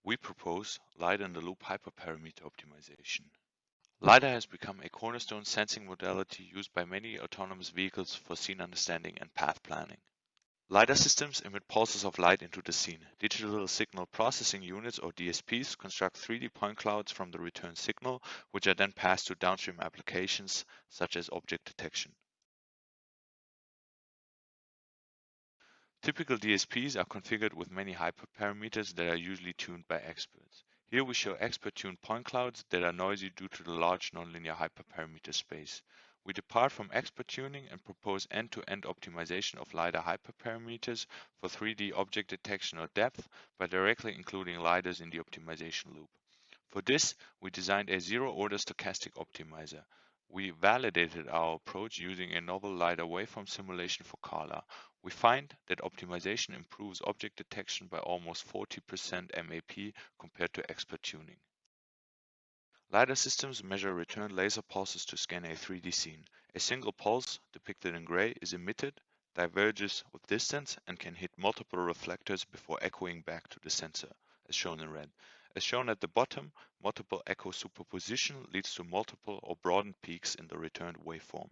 we propose LiDAR-in-the-loop Hyperparameter optimization. LiDAR has become a cornerstone sensing modality used by many autonomous vehicles for scene understanding and path planning. LiDAR systems emit pulses of light into the scene. Digital Signal Processing Units, or DSPs, construct 3D point clouds from the return signal, which are then passed to downstream applications such as object detection. Typical DSPs are configured with many hyperparameters that are usually tuned by experts. Here we show expert-tuned point clouds that are noisy due to the large nonlinear hyperparameter space. We depart from expert tuning and propose end-to-end optimization of LiDAR hyperparameters for 3D object detection or depth by directly including LiDARs in the optimization loop. For this, we designed a zero-order stochastic optimizer. We validated our approach using a novel LiDAR waveform simulation for color. We find that optimization improves object detection by almost 40% MAP compared to expert tuning. LiDAR systems measure return laser pulses to scan a 3D scene. A single pulse, depicted in gray, is emitted, diverges with distance, and can hit multiple reflectors before echoing back to the sensor, as shown in red. As shown at the bottom, multiple echo superposition leads to multiple or broadened peaks in the returned waveform.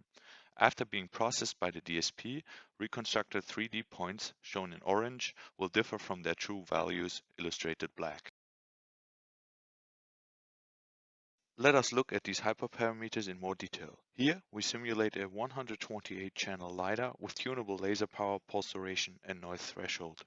After being processed by the DSP, reconstructed 3D points, shown in orange, will differ from their true values, illustrated black. Let us look at these hyperparameters in more detail. Here, we simulate a 128-channel LiDAR with tunable laser power, pulse duration, and noise threshold.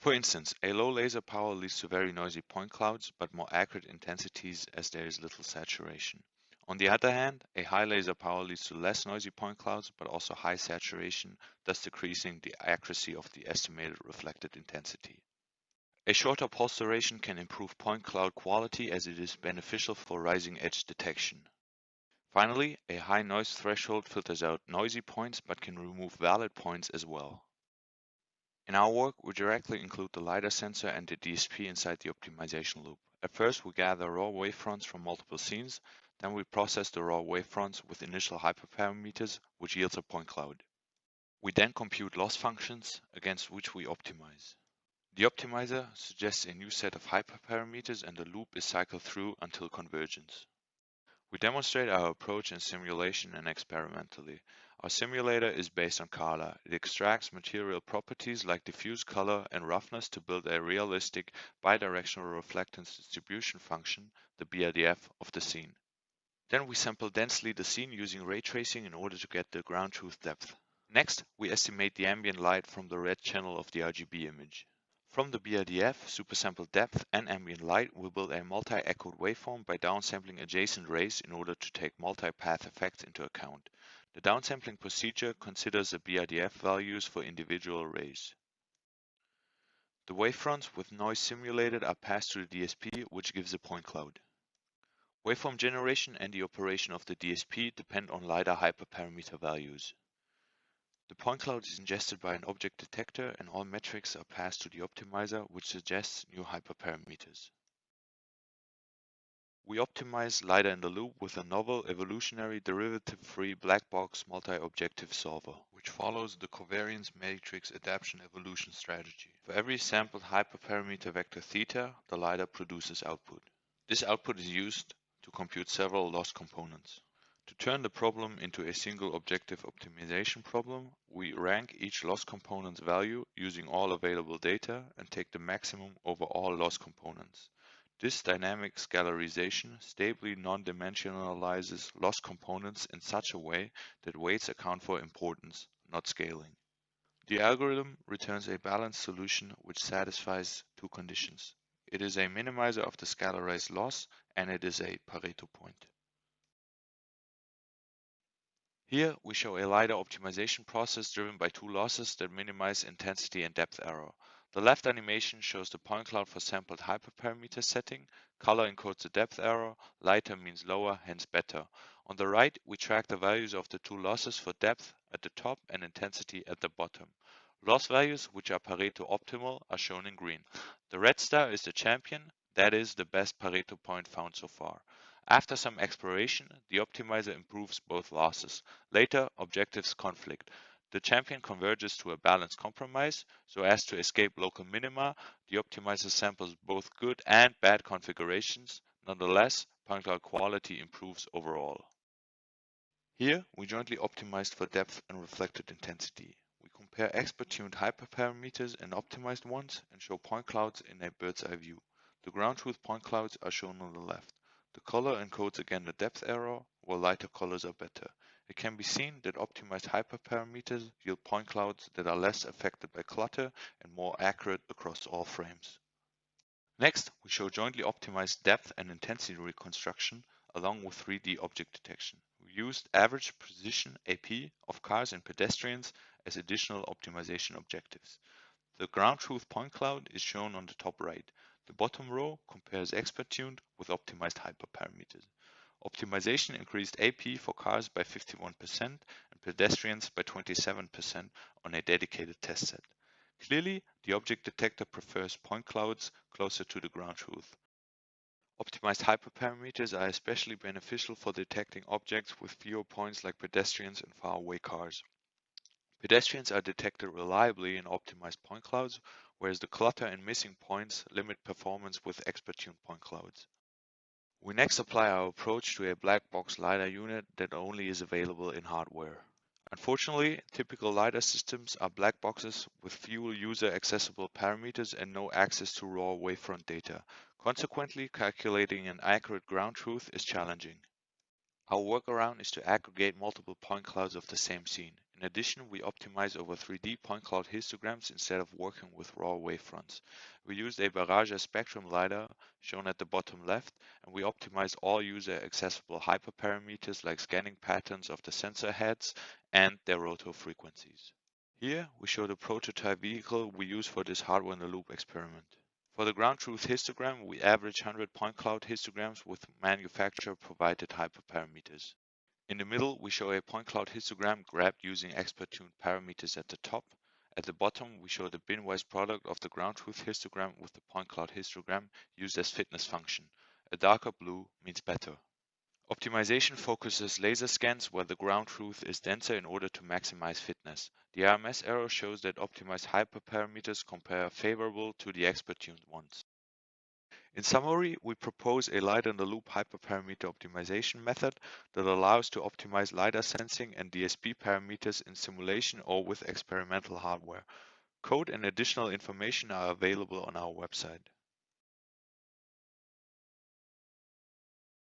For instance, a low laser power leads to very noisy point clouds, but more accurate intensities as there is little saturation. On the other hand, a high laser power leads to less noisy point clouds, but also high saturation, thus decreasing the accuracy of the estimated reflected intensity. A shorter pulse duration can improve point cloud quality as it is beneficial for rising edge detection. Finally, a high noise threshold filters out noisy points, but can remove valid points as well. In our work, we directly include the LiDAR sensor and the DSP inside the optimization loop. At first, we gather raw wavefronts from multiple scenes, then we process the raw wavefronts with initial hyperparameters, which yields a point cloud. We then compute loss functions against which we optimize. The optimizer suggests a new set of hyperparameters and the loop is cycled through until convergence. We demonstrate our approach in simulation and experimentally. Our simulator is based on color. It extracts material properties like diffuse color and roughness to build a realistic bidirectional reflectance distribution function, the BRDF, of the scene. Then we sample densely the scene using ray tracing in order to get the ground truth depth. Next, we estimate the ambient light from the red channel of the RGB image. From the BRDF, supersampled depth and ambient light, we build a multi-echoed waveform by downsampling adjacent rays in order to take multi-path effects into account. The downsampling procedure considers the BRDF values for individual rays. The wavefronts with noise simulated are passed to the DSP, which gives a point cloud. Waveform generation and the operation of the DSP depend on LiDAR hyperparameter values. The point cloud is ingested by an object detector and all metrics are passed to the optimizer, which suggests new hyperparameters. We optimize LiDAR-in-the-loop with a novel evolutionary derivative-free Blackbox multi-objective solver, which follows the covariance matrix adaptation evolution strategy. For every sampled hyperparameter vector theta, the LiDAR produces output. This output is used to compute several loss components. To turn the problem into a single objective optimization problem, we rank each loss component's value using all available data and take the maximum over all loss components. This dynamic scalarization stably non-dimensionalizes loss components in such a way that weights account for importance, not scaling. The algorithm returns a balanced solution which satisfies two conditions. It is a minimizer of the scalarized loss and it is a Pareto point. Here we show a LiDAR optimization process driven by two losses that minimize intensity and depth error. The left animation shows the point cloud for sampled hyperparameter setting. Color encodes the depth error, lighter means lower, hence better. On the right, we track the values of the two losses for depth at the top and intensity at the bottom. Loss values, which are Pareto optimal, are shown in green. The red star is the champion, that is the best Pareto point found so far. After some exploration, the optimizer improves both losses. Later, objectives conflict. The champion converges to a balanced compromise, so as to escape local minima. The optimizer samples both good and bad configurations. Nonetheless, point cloud quality improves overall. Here, we jointly optimized for depth and reflected intensity. We compare expert-tuned hyperparameters and optimized ones and show point clouds in a bird's eye view. The ground truth point clouds are shown on the left. The color encodes again the depth error, while lighter colors are better. It can be seen that optimized hyperparameters yield point clouds that are less affected by clutter and more accurate across all frames. Next, we show jointly optimized depth and intensity reconstruction along with 3D object detection. We used average precision AP of cars and pedestrians as additional optimization objectives. The ground truth point cloud is shown on the top right. The bottom row compares expert-tuned with optimized hyperparameters. Optimization increased AP for cars by 51% and pedestrians by 27% on a dedicated test set. Clearly, the object detector prefers point clouds closer to the ground truth. Optimized hyperparameters are especially beneficial for detecting objects with fewer points like pedestrians and faraway cars. Pedestrians are detected reliably in optimized point clouds, whereas the clutter and missing points limit performance with expert-tuned point clouds. We next apply our approach to a black box LiDAR unit that only is available in hardware. Unfortunately, typical LiDAR systems are black boxes with few user-accessible parameters and no access to raw wavefront data. Consequently, calculating an accurate ground truth is challenging. Our workaround is to aggregate multiple point clouds of the same scene. In addition, we optimize over 3D point cloud histograms instead of working with raw wavefronts. We used a barrage spectrum LiDAR, shown at the bottom left, and we optimized all user-accessible hyperparameters like scanning patterns of the sensor heads and their rotor frequencies. Here, we show the prototype vehicle we use for this hardware-in-the-loop experiment. For the ground truth histogram, we average 100 point cloud histograms with manufacturer-provided hyperparameters. In the middle, we show a point cloud histogram grabbed using expert-tuned parameters at the top. At the bottom, we show the bin-wise product of the ground truth histogram with the point cloud histogram used as fitness function. A darker blue means better. Optimization focuses laser scans where the ground truth is denser in order to maximize fitness. The RMS error shows that optimized hyperparameters compare favorable to the expert-tuned ones. In summary, we propose a LiDAR-in-the-loop hyperparameter optimization method that allows to optimize LiDAR sensing and DSP parameters in simulation or with experimental hardware. Code and additional information are available on our website.